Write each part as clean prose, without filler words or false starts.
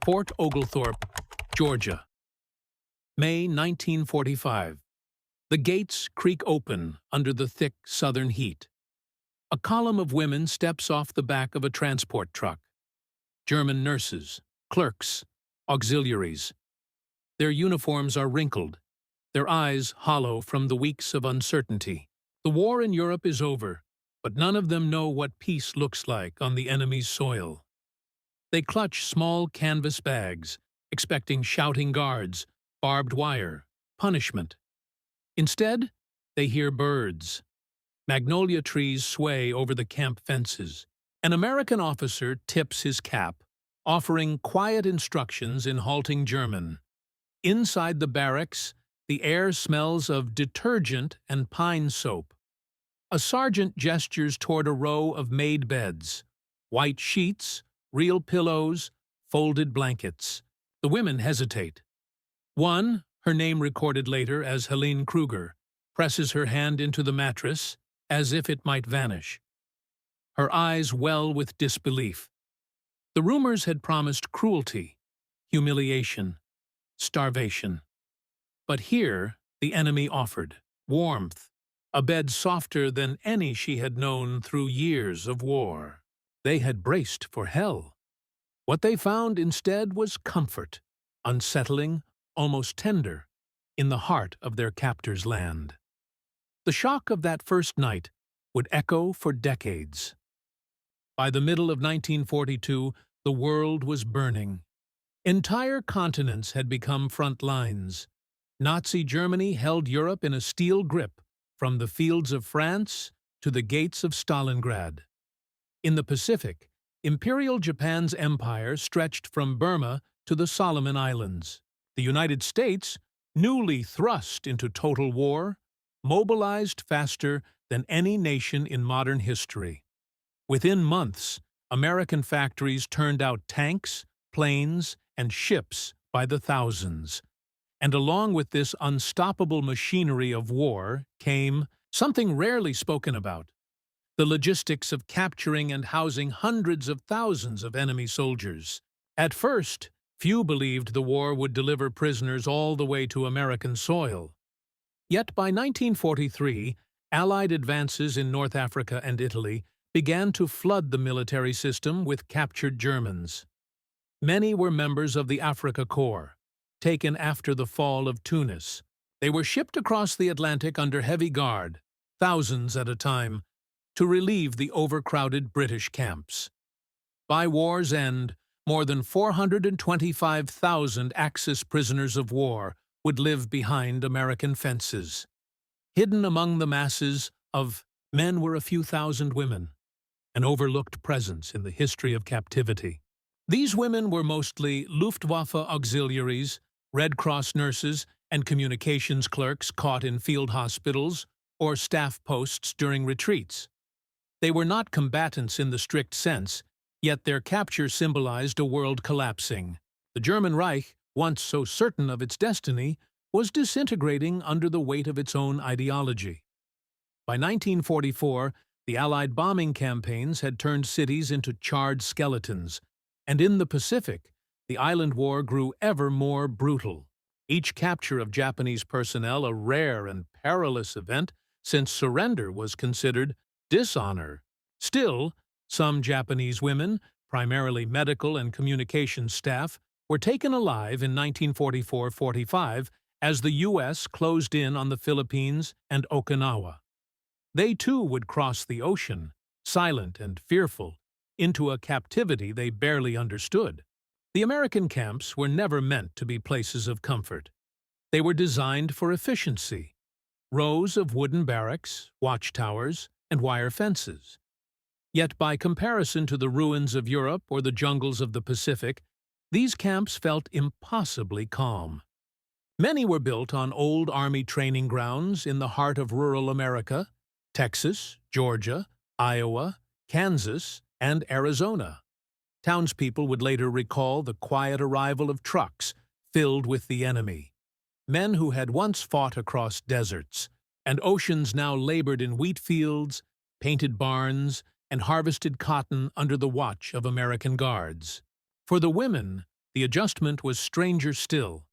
Port Oglethorpe, Georgia. May 1945. The gates creak open under the thick southern heat. A column of women steps off the back of a transport truck. German nurses, clerks, auxiliaries. Their uniforms are wrinkled, their eyes hollow from the weeks of uncertainty. The war in Europe is over, but none of them know what peace looks like on the enemy's soil. They clutch small canvas bags, expecting shouting guards, barbed wire, punishment. Instead, they hear birds. Magnolia trees sway over the camp fences. An American officer tips his cap, offering quiet instructions in halting German. Inside the barracks, the air smells of detergent and pine soap. A sergeant gestures toward a row of made beds, white sheets, real pillows, folded blankets. The women hesitate. One, her name recorded later as Helene Kruger, presses her hand into the mattress as if it might vanish. Her eyes well with disbelief. The rumors had promised cruelty, humiliation, starvation. But here the enemy offered warmth, a bed softer than any she had known through years of war. They had braced for hell. What they found instead was comfort, unsettling, almost tender, in the heart of their captor's land. The shock of that first night would echo for decades. By the middle of 1942, the world was burning. Entire continents had become front lines. Nazi Germany held Europe in a steel grip, from the fields of France to the gates of Stalingrad. In the Pacific, Imperial Japan's empire stretched from Burma to the Solomon Islands. The United States, newly thrust into total war, mobilized faster than any nation in modern history. Within months, American factories turned out tanks, planes, and ships by the thousands. And along with this unstoppable machinery of war came something rarely spoken about: the logistics of capturing and housing hundreds of thousands of enemy soldiers. At first, few believed the war would deliver prisoners all the way to American soil. Yet by 1943, Allied advances in North Africa and Italy began to flood the military system with captured Germans. Many were members of the Afrika Korps, taken after the fall of Tunis. They were shipped across the Atlantic under heavy guard, thousands at a time, to relieve the overcrowded British camps. By war's end, more than 425,000 Axis prisoners of war would live behind American fences. Hidden among the masses of men were a few thousand women, an overlooked presence in the history of captivity. These women were mostly Luftwaffe auxiliaries, Red Cross nurses, and communications clerks caught in field hospitals or staff posts during retreats. They were not combatants in the strict sense, yet their capture symbolized a world collapsing. The German Reich, once so certain of its destiny, was disintegrating under the weight of its own ideology. By 1944, the Allied bombing campaigns had turned cities into charred skeletons, and in the Pacific, the island war grew ever more brutal. Each capture of Japanese personnel a rare and perilous event, since surrender was considered dishonor. Still, some Japanese women, primarily medical and communications staff, were taken alive in 1944-45 as the U.S. closed in on the Philippines and Okinawa. They too would cross the ocean, silent and fearful, into a captivity they barely understood. The American camps were never meant to be places of comfort. They were designed for efficiency: rows of wooden barracks, watchtowers, and wire fences. Yet by comparison to the ruins of Europe or the jungles of the Pacific, these camps felt impossibly calm. Many were built on old Army training grounds in the heart of rural America: Texas, Georgia, Iowa, Kansas, and Arizona. Townspeople would later recall the quiet arrival of trucks filled with the enemy. Men who had once fought across deserts and oceans now labored in wheat fields, painted barns, and harvested cotton under the watch of American guards. For the women, the adjustment was stranger still.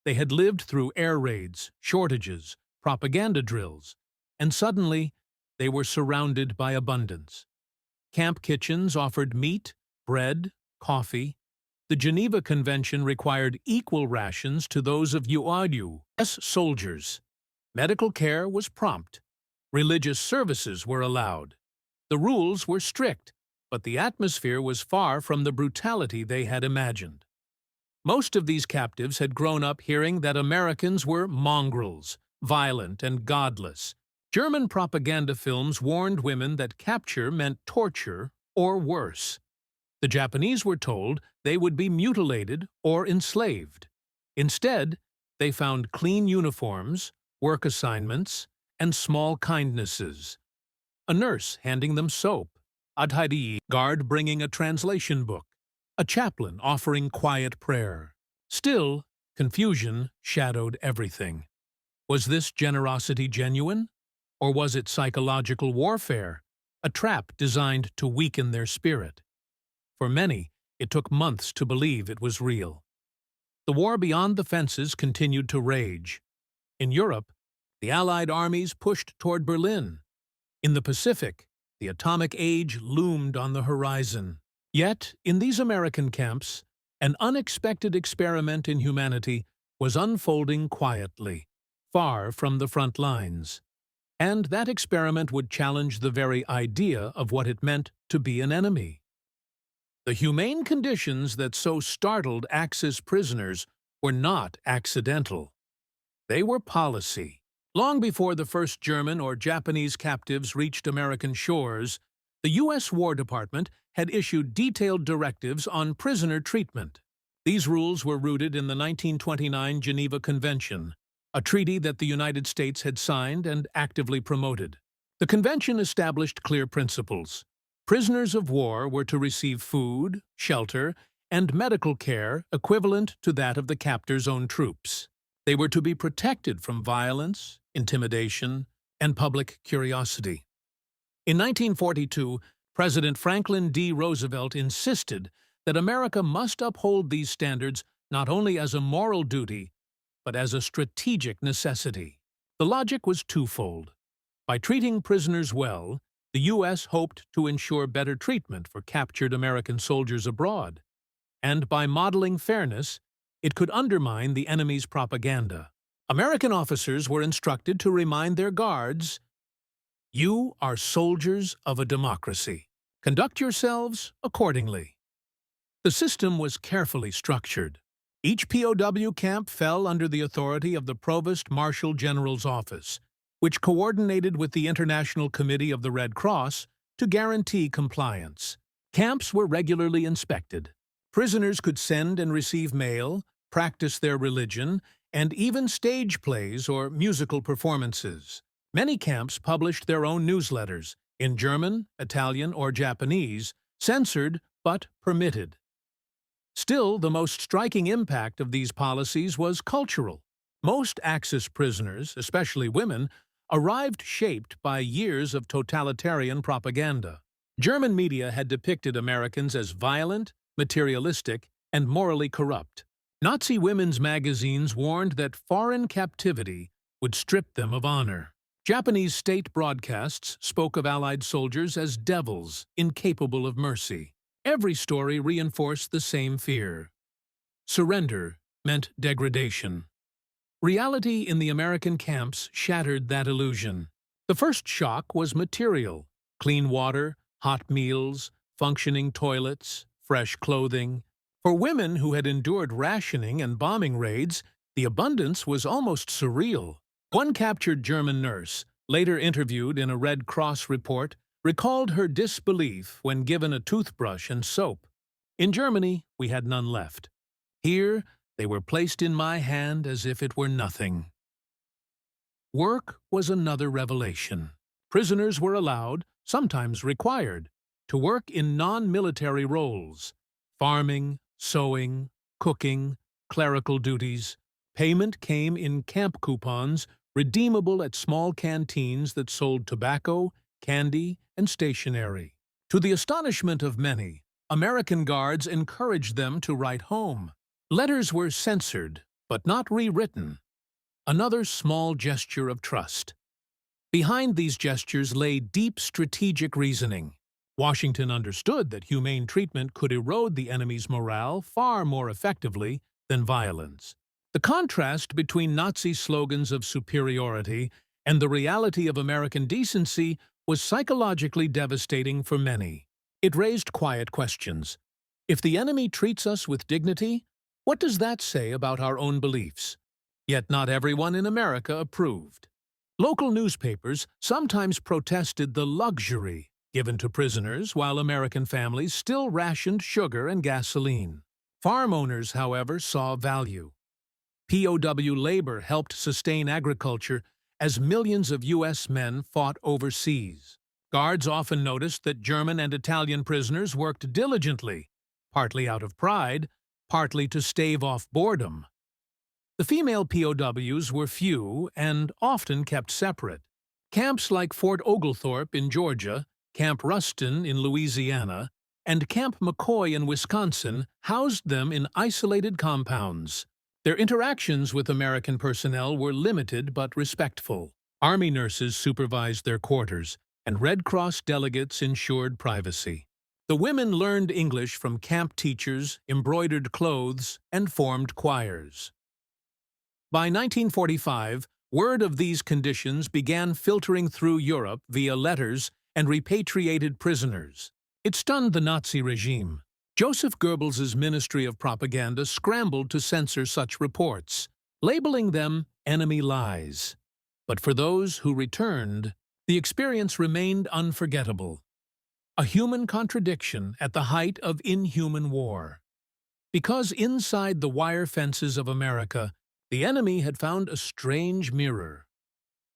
They had lived through air raids, shortages, propaganda drills, and suddenly they were surrounded by abundance. Camp kitchens offered meat, bread, coffee. The Geneva Convention required equal rations to those of UAU soldiers. Medical care was prompt. Religious services were allowed. The rules were strict, but the atmosphere was far from the brutality they had imagined. Most of these captives had grown up hearing that Americans were mongrels, violent and godless. German propaganda films warned women that capture meant torture or worse. The Japanese were told they would be mutilated or enslaved. Instead, they found clean uniforms, work assignments, and small kindnesses. A nurse handing them soap, a guard bringing a translation book, a chaplain offering quiet prayer. Still, confusion shadowed everything. Was this generosity genuine? Or was it psychological warfare, a trap designed to weaken their spirit? For many, it took months to believe it was real. The war beyond the fences continued to rage. In Europe, the Allied armies pushed toward Berlin. In the Pacific, the atomic age loomed on the horizon. Yet, in these American camps, an unexpected experiment in humanity was unfolding quietly, far from the front lines. And that experiment would challenge the very idea of what it meant to be an enemy. The humane conditions that so startled Axis prisoners were not accidental. They were policy. Long before the first German or Japanese captives reached American shores, the U.S. War Department had issued detailed directives on prisoner treatment. These rules were rooted in the 1929 Geneva Convention, a treaty that the United States had signed and actively promoted. The convention established clear principles. Prisoners of war were to receive food, shelter, and medical care equivalent to that of the captor's own troops. They were to be protected from violence, intimidation, and public curiosity. In 1942, President Franklin D. Roosevelt insisted that America must uphold these standards not only as a moral duty, but as a strategic necessity. The logic was twofold. By treating prisoners well, the U.S. hoped to ensure better treatment for captured American soldiers abroad, and by modeling fairness, it could undermine the enemy's propaganda. American officers were instructed to remind their guards, "You are soldiers of a democracy. Conduct yourselves accordingly." The system was carefully structured. Each POW camp fell under the authority of the Provost Marshal General's office, which coordinated with the International Committee of the Red Cross to guarantee compliance. Camps were regularly inspected. Prisoners could send and receive mail, practice their religion, and even stage plays or musical performances. Many camps published their own newsletters, in German, Italian, or Japanese, censored but permitted. Still, the most striking impact of these policies was cultural. Most Axis prisoners, especially women, arrived shaped by years of totalitarian propaganda. German media had depicted Americans as violent, materialistic, and morally corrupt. Nazi women's magazines warned that foreign captivity would strip them of honor. Japanese state broadcasts spoke of Allied soldiers as devils, incapable of mercy. Every story reinforced the same fear. Surrender meant degradation. Reality in the American camps shattered that illusion. The first shock was material: clean water, hot meals, functioning toilets, fresh clothing. For women who had endured rationing and bombing raids, the abundance was almost surreal. One captured German nurse, later interviewed in a Red Cross report, recalled her disbelief when given a toothbrush and soap. "In Germany, we had none left. Here, they were placed in my hand as if it were nothing." Work was another revelation. Prisoners were allowed, sometimes required, to work in non-military roles: farming, sewing, cooking, clerical duties. Payment came in camp coupons, redeemable at small canteens that sold tobacco, candy, and stationery. To the astonishment of many, American guards encouraged them to write home. Letters were censored, but not rewritten, another small gesture of trust. Behind these gestures lay deep strategic reasoning. Washington understood that humane treatment could erode the enemy's morale far more effectively than violence. The contrast between Nazi slogans of superiority and the reality of American decency was psychologically devastating for many. It raised quiet questions. If the enemy treats us with dignity, what does that say about our own beliefs? Yet not everyone in America approved. Local newspapers sometimes protested the luxury given to prisoners while American families still rationed sugar and gasoline. Farm owners, however, saw value. POW labor helped sustain agriculture as millions of U.S. men fought overseas. Guards often noticed that German and Italian prisoners worked diligently, partly out of pride, partly to stave off boredom. The female POWs were few and often kept separate. Camps like Fort Oglethorpe in Georgia, Camp Ruston in Louisiana, and Camp McCoy in Wisconsin housed them in isolated compounds. Their interactions with American personnel were limited but respectful. Army nurses supervised their quarters, and Red Cross delegates ensured privacy. The women learned English from camp teachers, embroidered clothes, and formed choirs. By 1945, word of these conditions began filtering through Europe via letters and repatriated prisoners. It stunned the Nazi regime. Joseph Goebbels' Ministry of Propaganda scrambled to censor such reports, labeling them enemy lies. But for those who returned, the experience remained unforgettable. A human contradiction at the height of inhuman war. Because inside the wire fences of America, the enemy had found a strange mirror,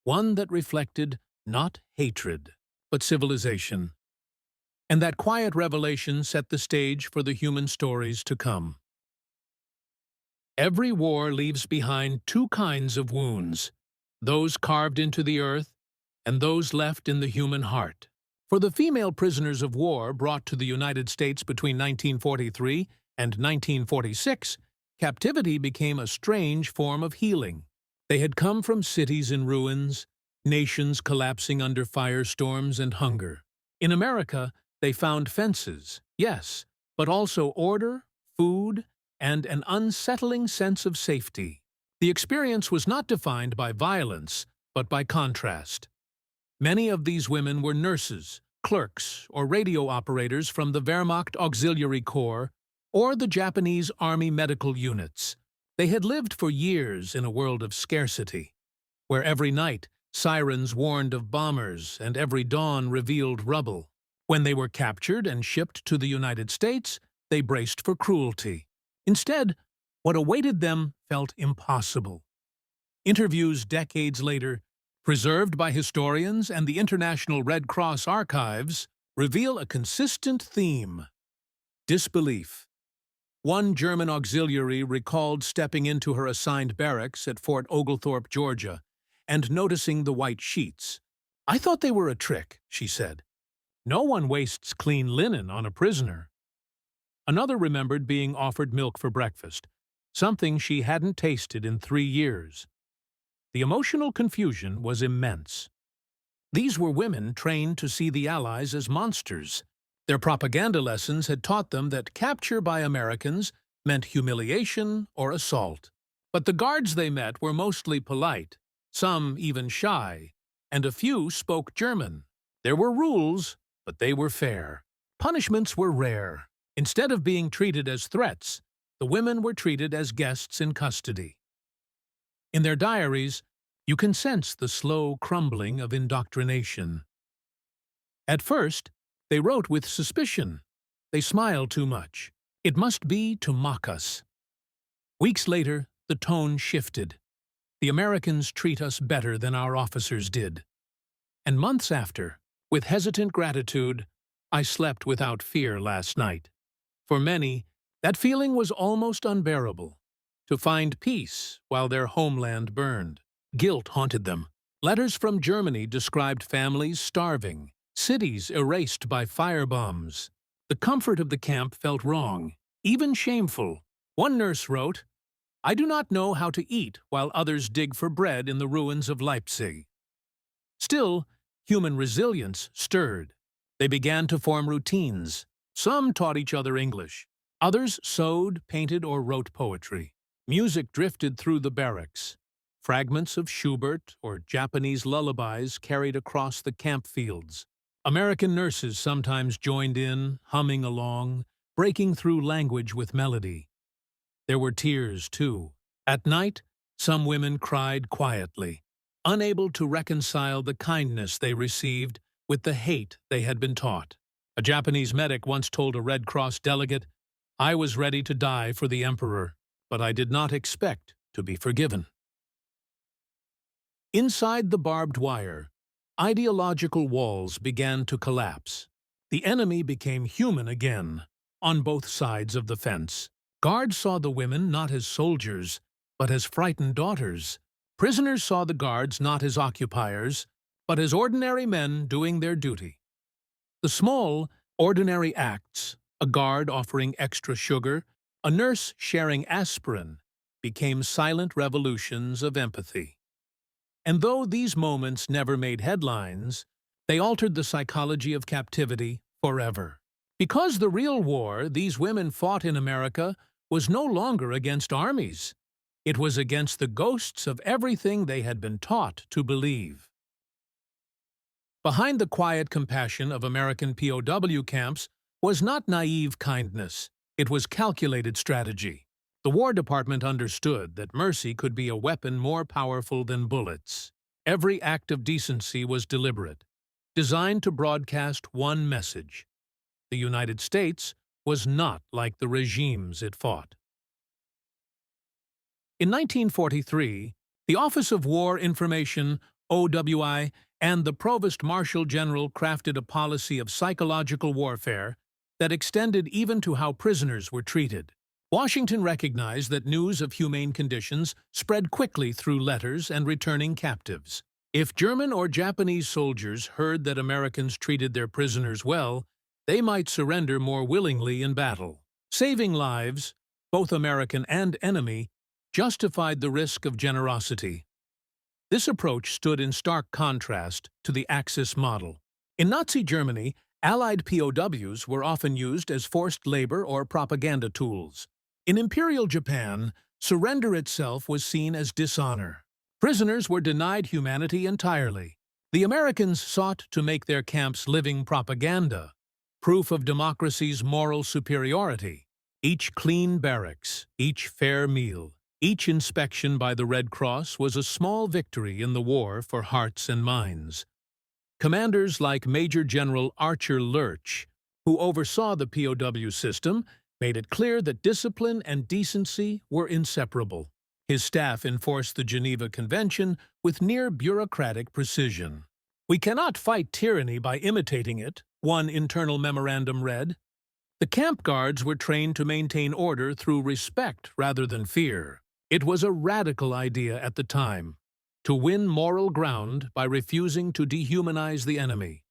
one that reflected not hatred, but civilization. And that quiet revelation set the stage for the human stories to come. Every war leaves behind two kinds of wounds, those carved into the earth and those left in the human heart. For the female prisoners of war brought to the United States between 1943 and 1946, captivity became a strange form of healing. They had come from cities in ruins, nations collapsing under firestorms and hunger. In America, they found fences, yes, but also order, food, and an unsettling sense of safety. The experience was not defined by violence, but by contrast. Many of these women were nurses, clerks, or radio operators from the Wehrmacht Auxiliary Corps or the Japanese Army medical units. They had lived for years in a world of scarcity, where every night sirens warned of bombers and every dawn revealed rubble. When they were captured and shipped to the United States, they braced for cruelty. Instead, what awaited them felt impossible. Interviews decades later, preserved by historians and the International Red Cross archives, reveal a consistent theme: disbelief. One German auxiliary recalled stepping into her assigned barracks at Fort Oglethorpe, Georgia, and noticing the white sheets. "I thought they were a trick," she said. "No one wastes clean linen on a prisoner." Another remembered being offered milk for breakfast, something she hadn't tasted in 3 years. The emotional confusion was immense. These were women trained to see the Allies as monsters. Their propaganda lessons had taught them that capture by Americans meant humiliation or assault. But the guards they met were mostly polite, some even shy, and a few spoke German. There were rules, but they were fair. Punishments were rare. Instead of being treated as threats, the women were treated as guests in custody. In their diaries, you can sense the slow crumbling of indoctrination. At first, they wrote with suspicion. They smiled too much. It must be to mock us. Weeks later, the tone shifted. The Americans treat us better than our officers did. And months after, with hesitant gratitude, I slept without fear last night. For many, that feeling was almost unbearable. To find peace while their homeland burned. Guilt haunted them. Letters from Germany described families starving, cities erased by firebombs. The comfort of the camp felt wrong, even shameful. One nurse wrote, "I do not know how to eat while others dig for bread in the ruins of Leipzig." Still, human resilience stirred. They began to form routines. Some taught each other English. Others sewed, painted, or wrote poetry. Music drifted through the barracks. Fragments of Schubert or Japanese lullabies carried across the camp fields. American nurses sometimes joined in, humming along, breaking through language with melody. There were tears, too. At night, some women cried quietly, unable to reconcile the kindness they received with the hate they had been taught. A Japanese medic once told a Red Cross delegate, "I was ready to die for the emperor, but I did not expect to be forgiven." Inside the barbed wire, ideological walls began to collapse. The enemy became human again, on both sides of the fence. Guards saw the women not as soldiers, but as frightened daughters. Prisoners saw the guards not as occupiers, but as ordinary men doing their duty. The small, ordinary acts, a guard offering extra sugar, a nurse sharing aspirin, became silent revolutions of empathy. And though these moments never made headlines, they altered the psychology of captivity forever. Because the real war these women fought in America was no longer against armies. It was against the ghosts of everything they had been taught to believe. Behind the quiet compassion of American POW camps was not naive kindness. It was calculated strategy. The War Department understood that mercy could be a weapon more powerful than bullets. Every act of decency was deliberate, designed to broadcast one message: the United States was not like the regimes it fought. In 1943, the Office of War Information, OWI, and the Provost Marshal General crafted a policy of psychological warfare that extended even to how prisoners were treated. Washington recognized that news of humane conditions spread quickly through letters and returning captives. If German or Japanese soldiers heard that Americans treated their prisoners well, they might surrender more willingly in battle. Saving lives, both American and enemy, justified the risk of generosity. This approach stood in stark contrast to the Axis model. In Nazi Germany, Allied POWs were often used as forced labor or propaganda tools. In Imperial Japan, surrender itself was seen as dishonor. Prisoners were denied humanity entirely. The Americans sought to make their camps living propaganda, proof of democracy's moral superiority. Each clean barracks, each fair meal, each inspection by the Red Cross was a small victory in the war for hearts and minds. Commanders like Major General Archer Lurch, who oversaw the POW system, made it clear that discipline and decency were inseparable. His staff enforced the Geneva Convention with near-bureaucratic precision. "We cannot fight tyranny by imitating it," one internal memorandum read. The camp guards were trained to maintain order through respect rather than fear. It was a radical idea at the time, to win moral ground by refusing to dehumanize the enemy.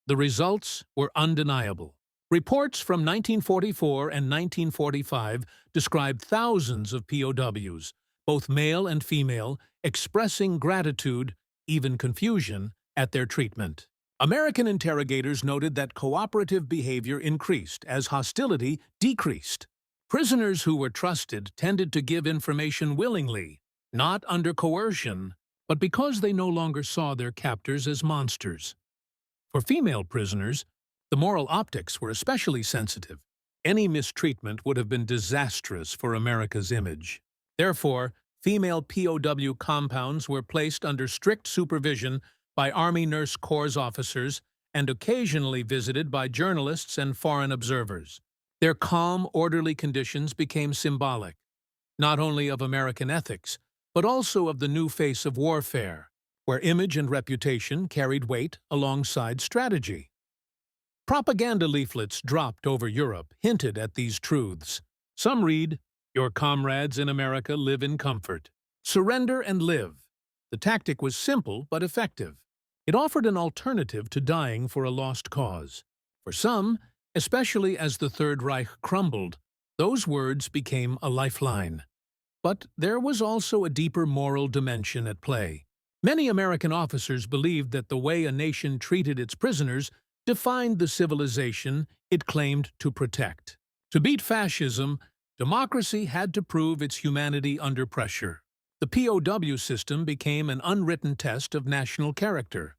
The results were undeniable. Reports from 1944 and 1945 described thousands of POWs, both male and female, expressing gratitude, even confusion, at their treatment. American interrogators noted that cooperative behavior increased as hostility decreased. Prisoners who were trusted tended to give information willingly, not under coercion, but because they no longer saw their captors as monsters. For female prisoners, the moral optics were especially sensitive. Any mistreatment would have been disastrous for America's image. Therefore, female POW compounds were placed under strict supervision by Army Nurse Corps officers and occasionally visited by journalists and foreign observers. Their calm, orderly conditions became symbolic, not only of American ethics, but also of the new face of warfare, where image and reputation carried weight alongside strategy. Propaganda leaflets dropped over Europe hinted at these truths. Some read, "Your comrades in America live in comfort. Surrender and live." The tactic was simple but effective. It offered an alternative to dying for a lost cause. For some, especially as the Third Reich crumbled, Those words became a lifeline. But there was also a deeper moral dimension at play. Many American officers believed that the way a nation treated its prisoners defined the civilization it claimed to protect. To beat fascism, democracy had to prove its humanity under pressure. The POW system became an unwritten test of national character.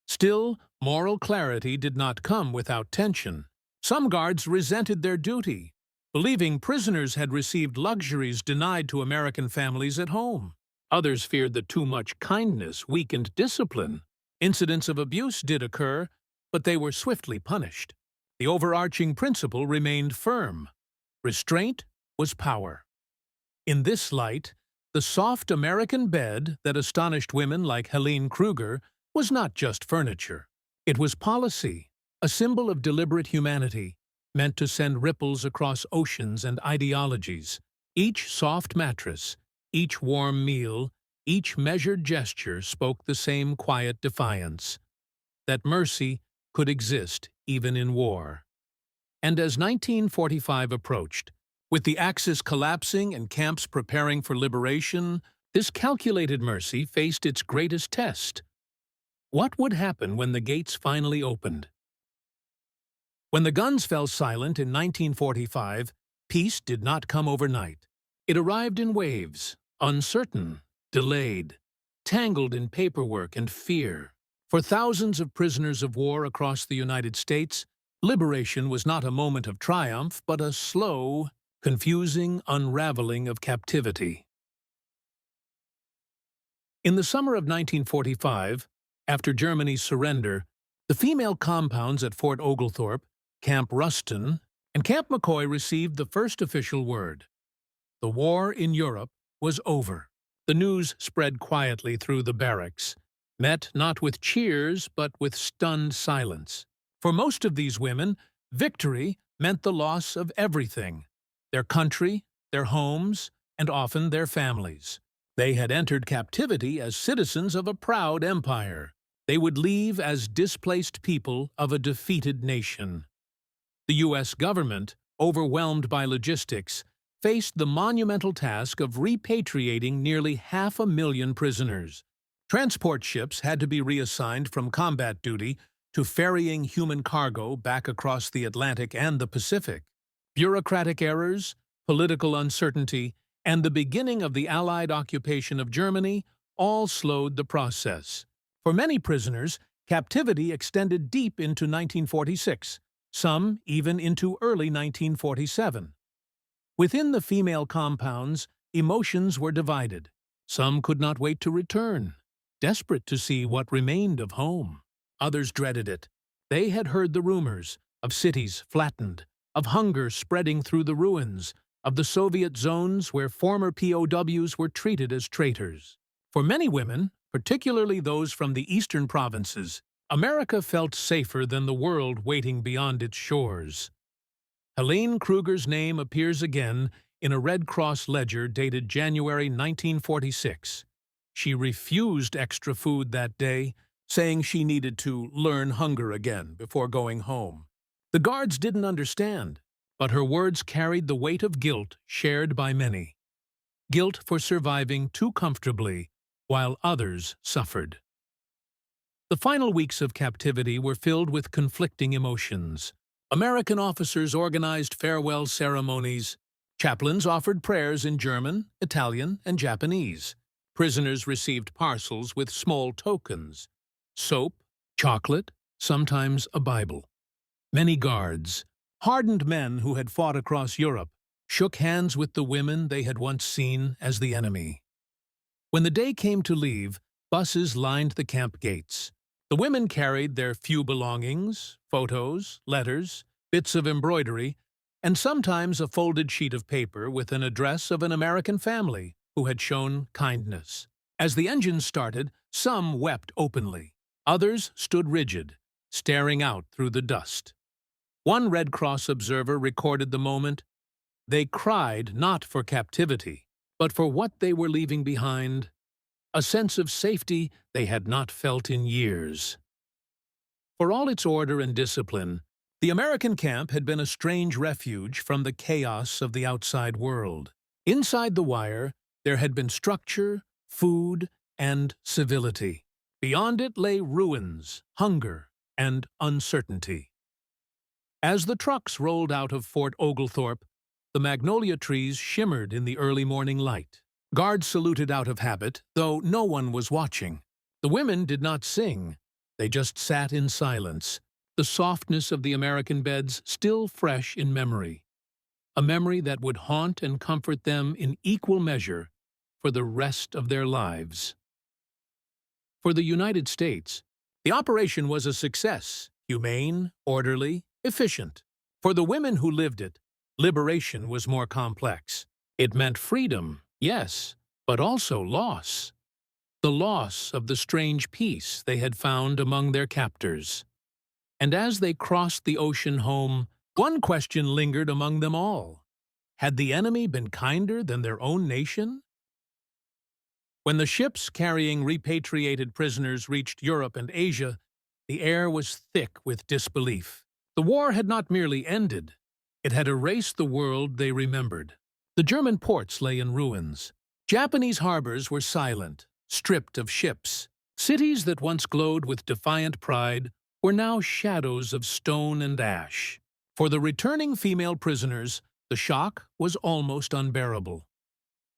Still, moral clarity did not come without tension. Some guards resented their duty, believing prisoners had received luxuries denied to American families at home. Others feared that too much kindness weakened discipline. Incidents of abuse did occur, but they were swiftly punished. The overarching principle remained firm. Restraint was power. In this light, the soft American bed that astonished women like Helene Kruger was not just furniture. It was policy, a symbol of deliberate humanity, meant to send ripples across oceans and ideologies. Each soft mattress, each warm meal, each measured gesture spoke the same quiet defiance, that mercy could exist even in war. And as 1945 approached, with the Axis collapsing and camps preparing for liberation, this calculated mercy faced its greatest test. What would happen when the gates finally opened? When the guns fell silent in 1945, peace did not come overnight. It arrived in waves, uncertain, delayed, tangled in paperwork and fear. For thousands of prisoners of war across the United States, liberation was not a moment of triumph, but a slow, confusing unraveling of captivity. In the summer of 1945, after Germany's surrender, the female compounds at Fort Oglethorpe, Camp Ruston, and Camp McCoy received the first official word. The war in Europe was over. The news spread quietly through the barracks, met not with cheers but with stunned silence. For most of these women, victory meant the loss of everything: their country, their homes, and often their families. They had entered captivity as citizens of a proud empire. They would leave as displaced people of a defeated nation. The U.S. government, overwhelmed by logistics, faced the monumental task of repatriating nearly 500,000 prisoners. Transport ships had to be reassigned from combat duty to ferrying human cargo back across the Atlantic and the Pacific. Bureaucratic errors, political uncertainty, and the beginning of the Allied occupation of Germany all slowed the process. For many prisoners, captivity extended deep into 1946, some even into early 1947. Within the female compounds, emotions were divided. Some could not wait to return, desperate to see what remained of home. Others dreaded it. They had heard the rumors of cities flattened, of hunger spreading through the ruins, of the Soviet zones where former POWs were treated as traitors. For many women, particularly those from the eastern provinces, America felt safer than the world waiting beyond its shores. Helene Kruger's name appears again in a Red Cross ledger dated January 1946. She refused extra food that day, saying she needed to learn hunger again before going home. The guards didn't understand, but her words carried the weight of guilt shared by many. Guilt for surviving too comfortably while others suffered. The final weeks of captivity were filled with conflicting emotions. American officers organized farewell ceremonies. Chaplains offered prayers in German, Italian, and Japanese. Prisoners received parcels with small tokens: soap, chocolate, sometimes a Bible. Many guards, hardened men who had fought across Europe, shook hands with the women they had once seen as the enemy. When the day came to leave, buses lined the camp gates. The women carried their few belongings, photos, letters, bits of embroidery, and sometimes a folded sheet of paper with an address of an American family who had shown kindness. As the engines started, some wept openly. Others stood rigid, staring out through the dust. One Red Cross observer recorded the moment. They cried not for captivity, but for what they were leaving behind, a sense of safety they had not felt in years. For all its order and discipline, The American camp had been a strange refuge from the chaos of the outside world. Inside the wire, there had been structure, food, and civility. Beyond it lay ruins, hunger, and uncertainty. As the trucks rolled out of Fort Oglethorpe, the magnolia trees shimmered in the early morning light. Guards saluted out of habit, though no one was watching. The women did not sing. They just sat in silence, the softness of the American beds still fresh in memory. A memory that would haunt and comfort them in equal measure for the rest of their lives. For the United States, the operation was a success, humane, orderly, efficient. For the women who lived it, liberation was more complex. It meant freedom, yes, but also loss. The loss of the strange peace they had found among their captors. And as they crossed the ocean home, one question lingered among them all. Had the enemy been kinder than their own nation? When the ships carrying repatriated prisoners reached Europe and Asia, the air was thick with disbelief. The war had not merely ended, it had erased the world they remembered. The German ports lay in ruins. Japanese harbors were silent, stripped of ships. Cities that once glowed with defiant pride were now shadows of stone and ash. For the returning female prisoners, the shock was almost unbearable.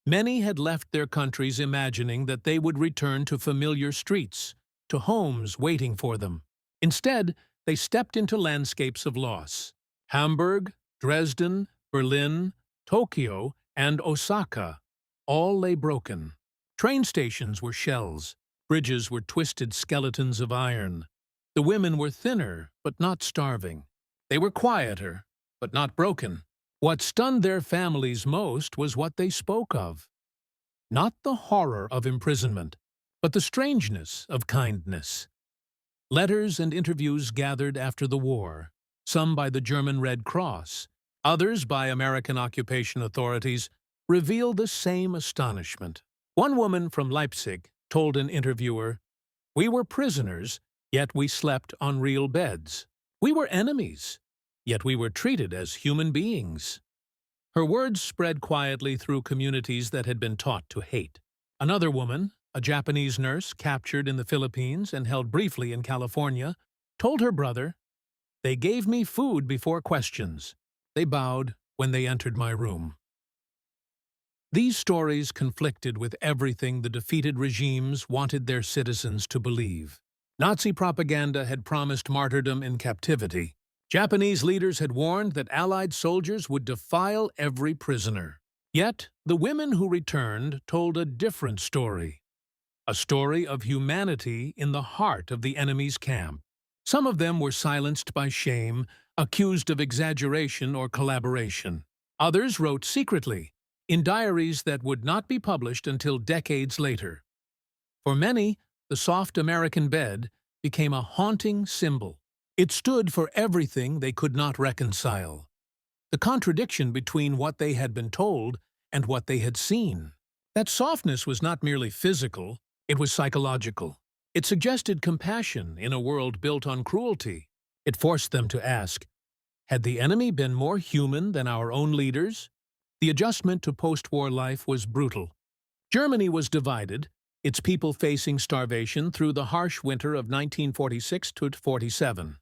Many had left their countries imagining that they would return to familiar streets, to homes waiting for them. Instead, they stepped into landscapes of loss. Hamburg, Dresden, Berlin, Tokyo, and Osaka all lay broken. Train stations were shells. Bridges were twisted skeletons of iron. The women were thinner, but not starving. They were quieter, but not broken. What stunned their families most was what they spoke of. Not the horror of imprisonment, but the strangeness of kindness. Letters and interviews gathered after the war, some by the German Red Cross, others by American occupation authorities, reveal the same astonishment. One woman from Leipzig told an interviewer, "We were prisoners, yet we slept on real beds. We were enemies, yet we were treated as human beings." Her words spread quietly through communities that had been taught to hate. Another woman, a Japanese nurse captured in the Philippines and held briefly in California, told her brother, "They gave me food before questions. They bowed when they entered my room." These stories conflicted with everything the defeated regimes wanted their citizens to believe. Nazi propaganda had promised martyrdom in captivity. Japanese leaders had warned that Allied soldiers would defile every prisoner. Yet, the women who returned told a different story. A story of humanity in the heart of the enemy's camp. Some of them were silenced by shame, accused of exaggeration or collaboration. Others wrote secretly, in diaries that would not be published until decades later. For many, the soft American bed became a haunting symbol. It stood for everything they could not reconcile. The contradiction between what they had been told and what they had seen. That softness was not merely physical, it was psychological. It suggested compassion in a world built on cruelty. It forced them to ask, had the enemy been more human than our own leaders? The adjustment to post-war life was brutal. Germany was divided, its people facing starvation through the harsh winter of 1946 to 47.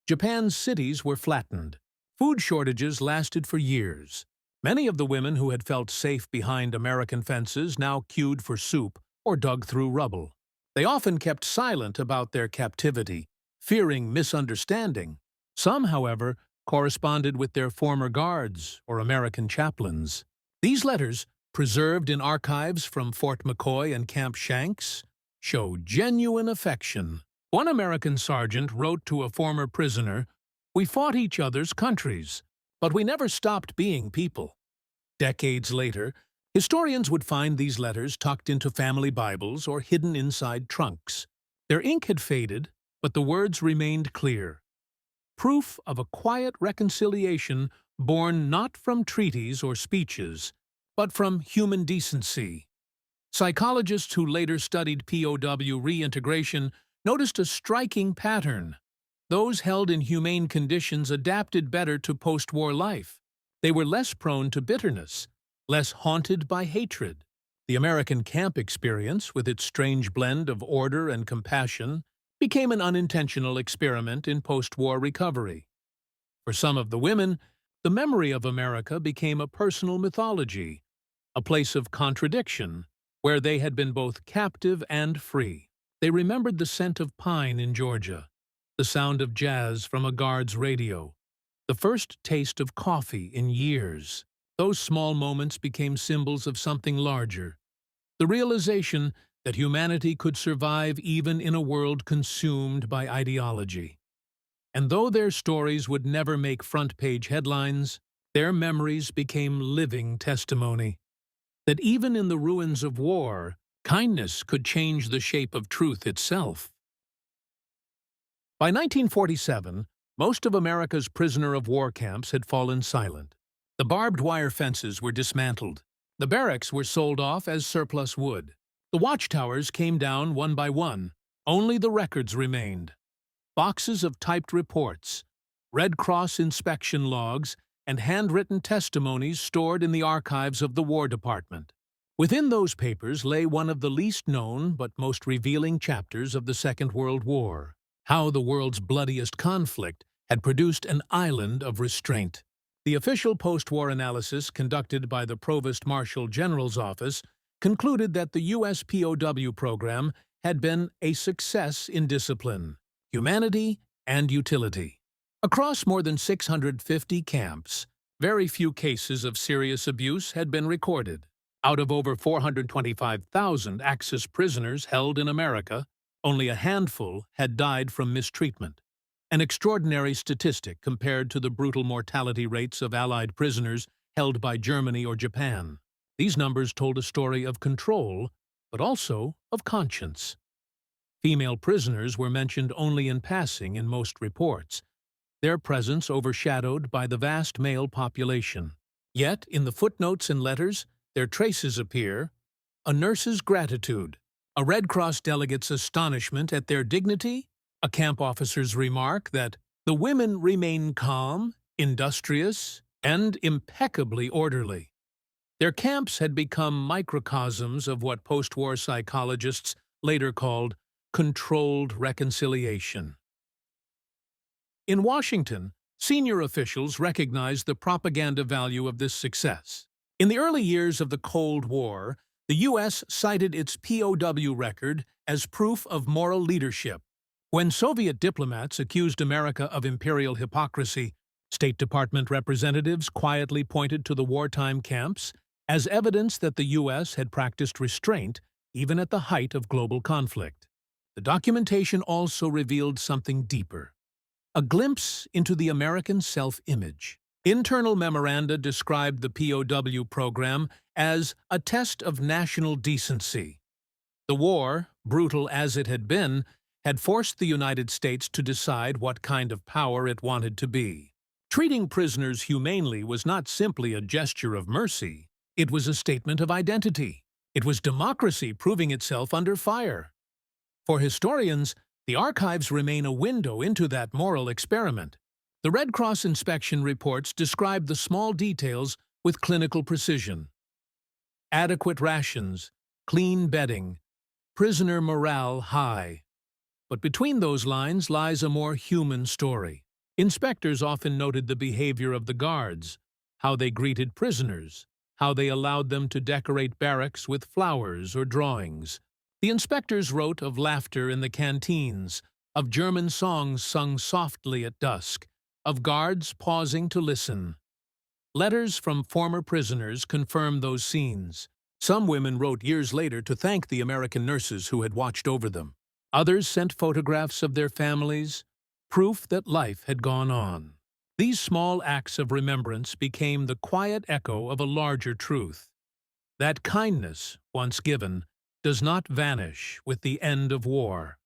Japan's cities were flattened. Food shortages lasted for years. Many of the women who had felt safe behind American fences now queued for soup or dug through rubble. They often kept silent about their captivity, fearing misunderstanding. Some, however, corresponded with their former guards or American chaplains. These letters, preserved in archives from Fort McCoy and Camp Shanks, show genuine affection. One American sergeant wrote to a former prisoner, "We fought each other's countries, but we never stopped being people." Decades later, historians would find these letters tucked into family Bibles or hidden inside trunks. Their ink had faded, but the words remained clear. Proof of a quiet reconciliation born not from treaties or speeches, but from human decency. Psychologists who later studied POW reintegration noticed a striking pattern. Those held in humane conditions adapted better to post-war life. They were less prone to bitterness, less haunted by hatred. The American camp experience, with its strange blend of order and compassion, became an unintentional experiment in post-war recovery. For some of the women, the memory of America became a personal mythology, a place of contradiction, where they had been both captive and free. They remembered the scent of pine in Georgia, the sound of jazz from a guard's radio, the first taste of coffee in years. Those small moments became symbols of something larger, the realization that humanity could survive even in a world consumed by ideology. And though their stories would never make front-page headlines, their memories became living testimony that even in the ruins of war, kindness could change the shape of truth itself. By 1947, most of America's prisoner of war camps had fallen silent. The barbed wire fences were dismantled. The barracks were sold off as surplus wood. The watchtowers came down one by one. Only the records remained. Boxes of typed reports, Red Cross inspection logs, and handwritten testimonies stored in the archives of the War Department. Within those papers lay one of the least known but most revealing chapters of the Second World War, how the world's bloodiest conflict had produced an island of restraint. The official post-war analysis conducted by the Provost Marshal General's Office concluded that the U.S. POW program had been a success in discipline, humanity, and utility. Across more than 650 camps, very few cases of serious abuse had been recorded. Out of over 425,000 Axis prisoners held in America, only a handful had died from mistreatment, an extraordinary statistic compared to the brutal mortality rates of Allied prisoners held by Germany or Japan. These numbers told a story of control, but also of conscience. Female prisoners were mentioned only in passing in most reports, their presence overshadowed by the vast male population. Yet, in the footnotes and letters, their traces appear: a nurse's gratitude, a Red Cross delegate's astonishment at their dignity, a camp officer's remark that the women remain calm, industrious, and impeccably orderly. Their camps had become microcosms of what post-war psychologists later called controlled reconciliation. In Washington, senior officials recognized the propaganda value of this success. In the early years of the Cold War, the U.S. cited its POW record as proof of moral leadership. When Soviet diplomats accused America of imperial hypocrisy, State Department representatives quietly pointed to the wartime camps as evidence that the U.S. had practiced restraint even at the height of global conflict. The documentation also revealed something deeper: a glimpse into the American self-image. Internal memoranda described the POW program as a test of national decency. The war, brutal as it had been, had forced the United States to decide what kind of power it wanted to be. Treating prisoners humanely was not simply a gesture of mercy. It was a statement of identity. It was democracy proving itself under fire. For historians, the archives remain a window into that moral experiment. The Red Cross inspection reports describe the small details with clinical precision: adequate rations, clean bedding, prisoner morale high. But between those lines lies a more human story. Inspectors often noted the behavior of the guards, how they greeted prisoners, how they allowed them to decorate barracks with flowers or drawings. The inspectors wrote of laughter in the canteens, of German songs sung softly at dusk, of guards pausing to listen. Letters from former prisoners confirm those scenes. Some women wrote years later to thank the American nurses who had watched over them. Others sent photographs of their families, proof that life had gone on. These small acts of remembrance became the quiet echo of a larger truth: that kindness, once given, does not vanish with the end of war.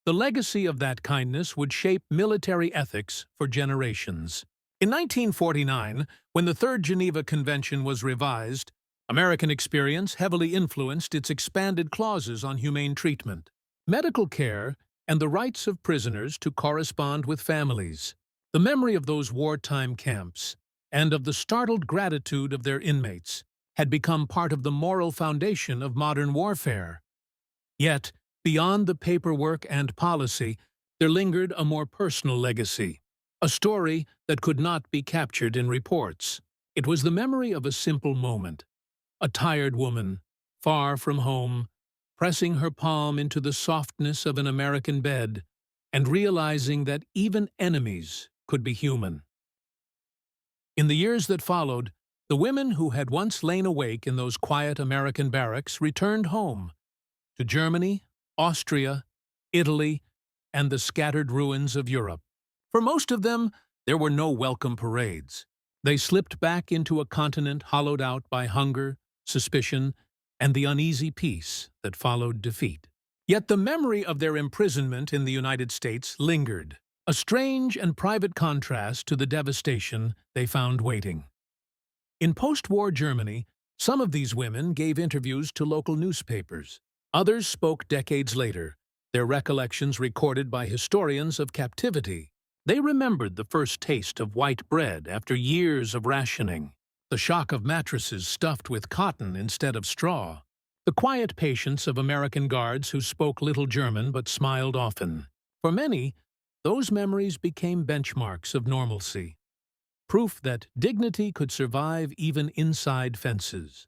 The legacy of that kindness would shape military ethics for generations. In 1949, when the Third Geneva Convention was revised, American experience heavily influenced its expanded clauses on humane treatment. Medical care, and the rights of prisoners to correspond with families. The memory of those wartime camps, and of the startled gratitude of their inmates, had become part of the moral foundation of modern warfare. Yet, beyond the paperwork and policy, there lingered a more personal legacy, a story that could not be captured in reports. It was the memory of a simple moment, a tired woman, far from home, pressing her palm into the softness of an American bed and realizing that even enemies could be human. In the years that followed, the women who had once lain awake in those quiet American barracks returned home, to Germany, Austria, Italy, and the scattered ruins of Europe. For most of them, there were no welcome parades. They slipped back into a continent hollowed out by hunger, suspicion, and the uneasy peace that followed defeat. Yet the memory of their imprisonment in the United States lingered, a strange and private contrast to the devastation they found waiting. In post-war Germany, some of these women gave interviews to local newspapers. Others spoke decades later, their recollections recorded by historians of captivity. They remembered the first taste of white bread after years of rationing, the shock of mattresses stuffed with cotton instead of straw, the quiet patience of American guards who spoke little German but smiled often. For many, those memories became benchmarks of normalcy, proof that dignity could survive even inside fences.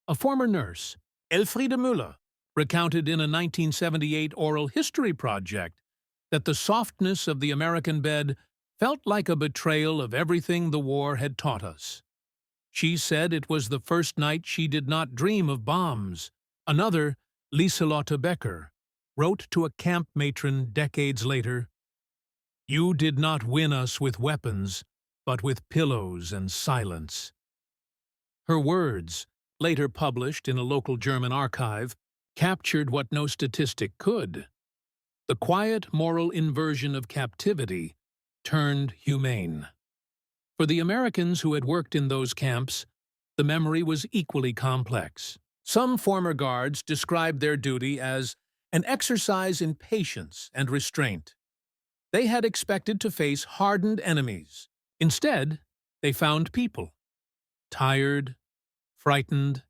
A former nurse, Elfriede Müller, recounted in a 1978 oral history project that the softness of the American bed felt like a betrayal of everything the war had taught us. She said it was the first night she did not dream of bombs. Another, Lieselotte Becker, wrote to a camp matron decades later, "You did not win us with weapons, but with pillows and silence." Her words, later published in a local German archive, captured what no statistic could. The quiet moral inversion of captivity turned humane. For the Americans who had worked in those camps, the memory was equally complex. Some former guards described their duty as an exercise in patience and restraint. They had expected to face hardened enemies. Instead, they found people, tired, frightened,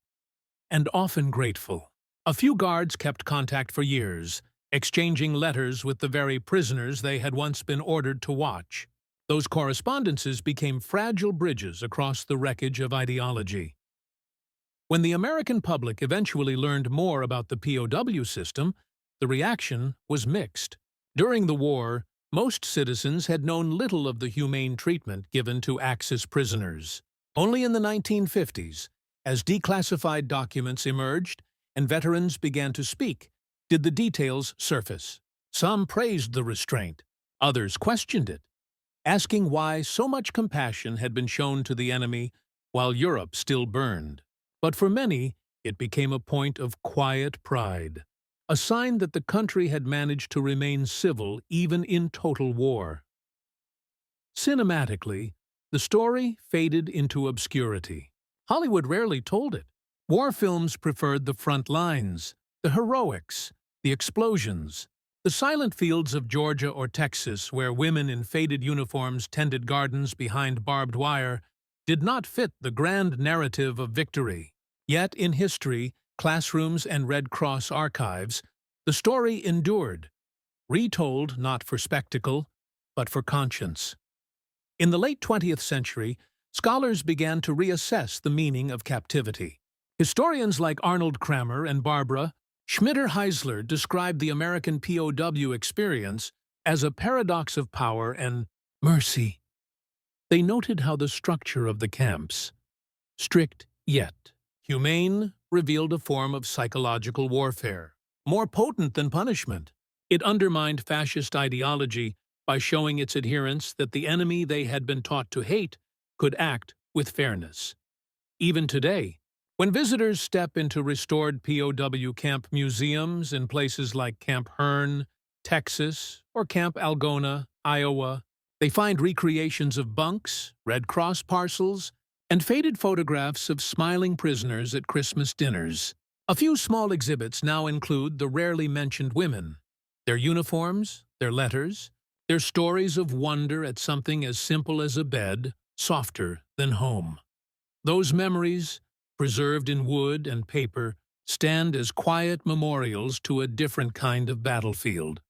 and often grateful. A few guards kept contact for years, exchanging letters with the very prisoners they had once been ordered to watch. Those correspondences became fragile bridges across the wreckage of ideology. When the American public eventually learned more about the POW system, the reaction was mixed. During the war, most citizens had known little of the humane treatment given to Axis prisoners. Only in the 1950s, as declassified documents emerged and veterans began to speak, did the details surface. Some praised the restraint, others questioned it, asking why so much compassion had been shown to the enemy while Europe still burned. But for many, it became a point of quiet pride, a sign that the country had managed to remain civil even in total war. Cinematically, the story faded into obscurity. Hollywood rarely told it. War films preferred the front lines, the heroics, the explosions, the silent fields of Georgia or Texas where women in faded uniforms tended gardens behind barbed wire did not fit the grand narrative of victory. Yet in history, classrooms, and Red Cross archives, the story endured, retold not for spectacle, but for conscience. In the late 20th century, scholars began to reassess the meaning of captivity. Historians like Arnold Kramer and Barbara Schmitter-Heisler described the American POW experience as a paradox of power and mercy. They noted how the structure of the camps, strict yet humane, revealed a form of psychological warfare, more potent than punishment. It undermined fascist ideology by showing its adherents that the enemy they had been taught to hate could act with fairness. Even today, when visitors step into restored POW camp museums in places like Camp Hearn, Texas, or Camp Algona, Iowa, they find recreations of bunks, Red Cross parcels, and faded photographs of smiling prisoners at Christmas dinners. A few small exhibits now include the rarely mentioned women, Their uniforms, their letters, their stories of wonder at something as simple as a bed, softer than home. Those memories, preserved in wood and paper, stand as quiet memorials to a different kind of battlefield,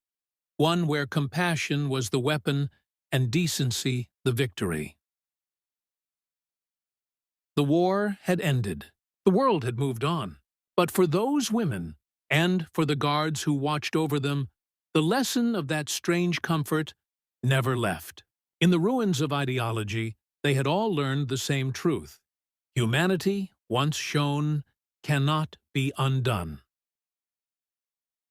one where compassion was the weapon and decency the victory. The war had ended. The world had moved on. But for those women, and for the guards who watched over them, the lesson of that strange comfort never left. In the ruins of ideology, they had all learned the same truth. Humanity, once shown, cannot be undone.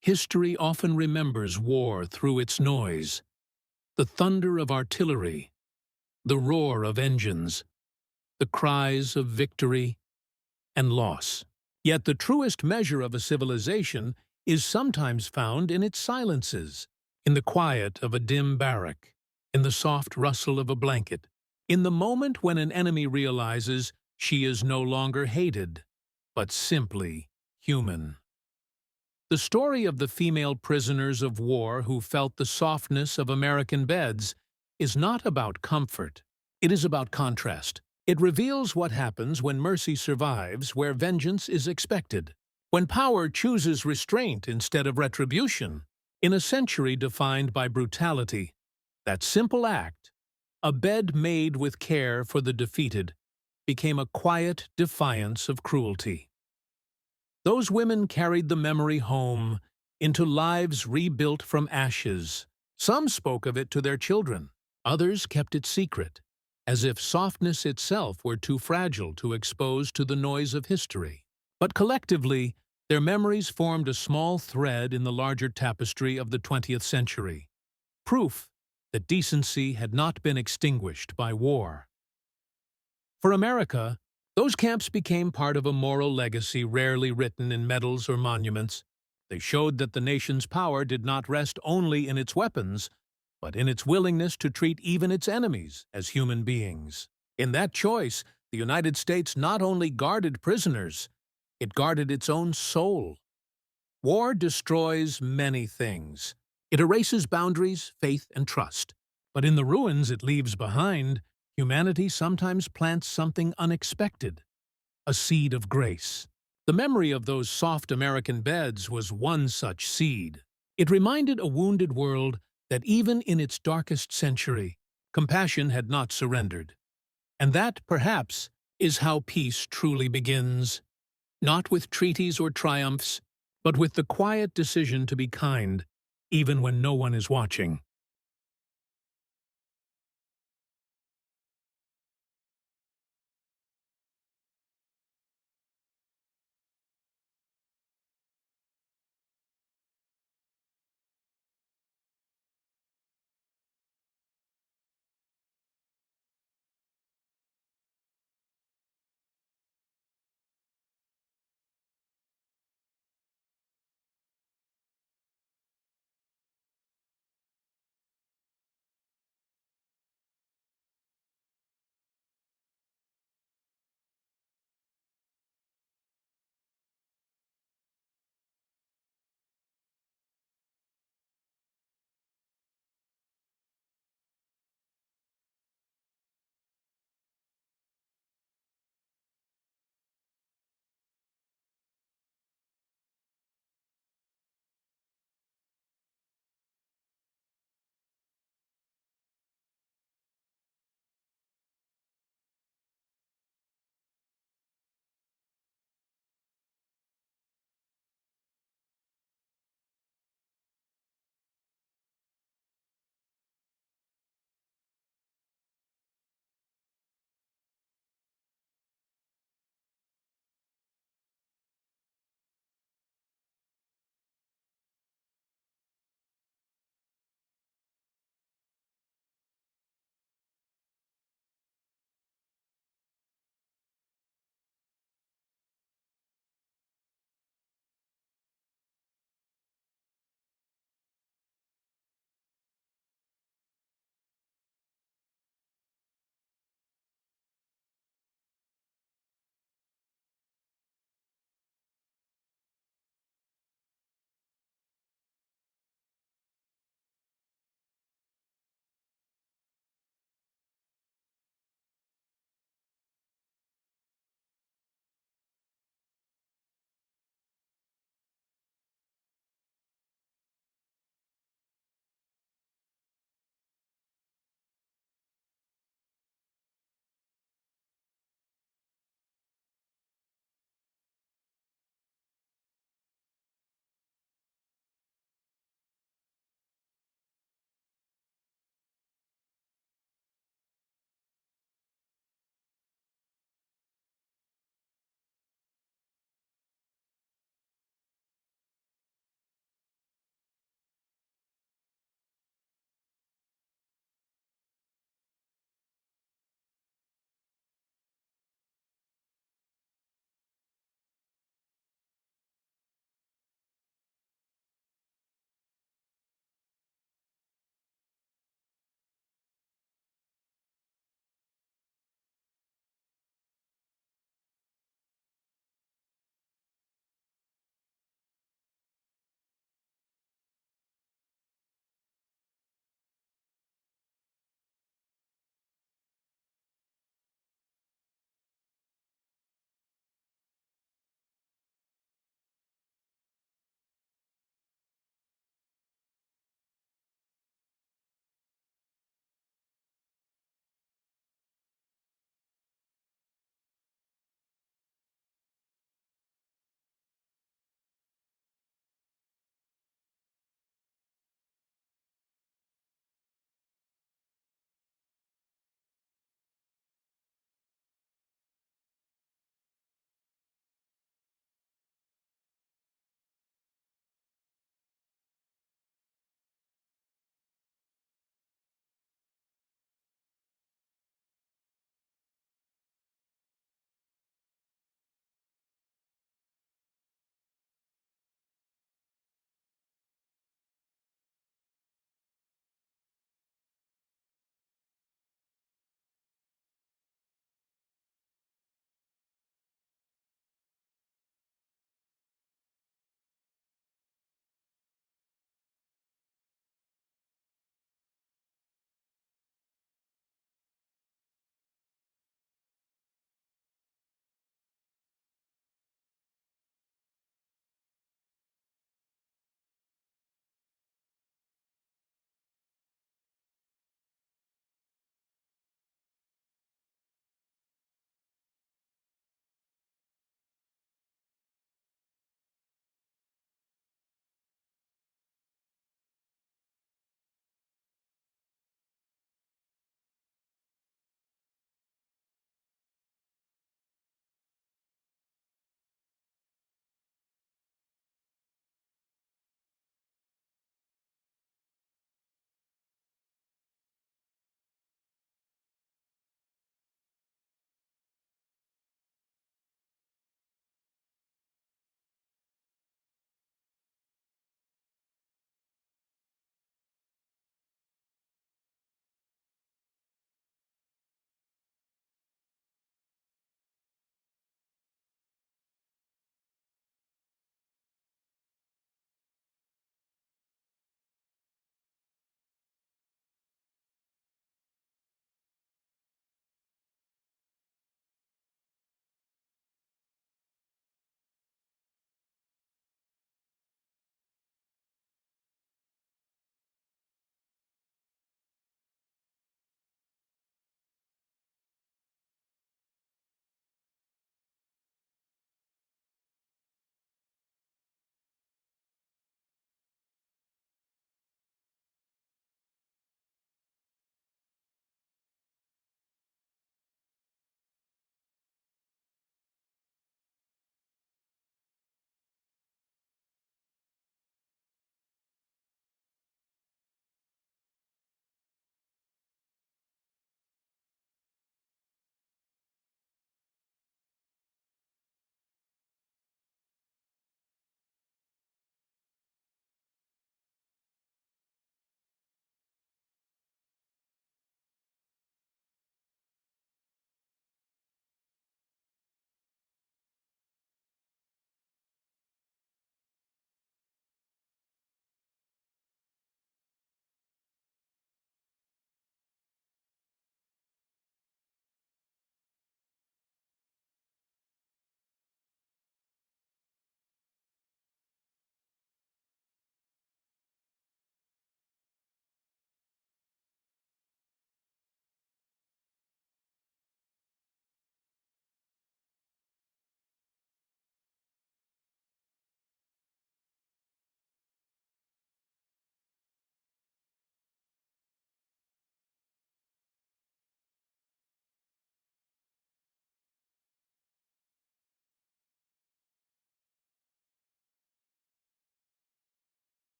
History often remembers war through its noise, the thunder of artillery, the roar of engines, the cries of victory and loss. Yet the truest measure of a civilization is sometimes found in its silences, in the quiet of a dim barrack, in the soft rustle of a blanket, in the moment when an enemy realizes she is no longer hated, but simply human. The story of the female prisoners of war who felt the softness of American beds is not about comfort. It is about contrast. It reveals what happens when mercy survives where vengeance is expected, when power chooses restraint instead of retribution. In a century defined by brutality, that simple act, a bed made with care for the defeated, became a quiet defiance of cruelty. Those women carried the memory home into lives rebuilt from ashes. Some spoke of it to their children. Others kept it secret, as if softness itself were too fragile to expose to the noise of history. But collectively, their memories formed a small thread in the larger tapestry of the 20th century, proof that decency had not been extinguished by war. For America, those camps became part of a moral legacy rarely written in medals or monuments. They showed that the nation's power did not rest only in its weapons, but in its willingness to treat even its enemies as human beings. In that choice, the United States not only guarded prisoners, it guarded its own soul. War destroys many things. It erases boundaries, faith, and trust. But in the ruins it leaves behind, humanity sometimes plants something unexpected, a seed of grace. The memory of those soft American beds was one such seed. It reminded a wounded world that even in its darkest century, compassion had not surrendered. And that, perhaps, is how peace truly begins. Not with treaties or triumphs, but with the quiet decision to be kind, even when no one is watching.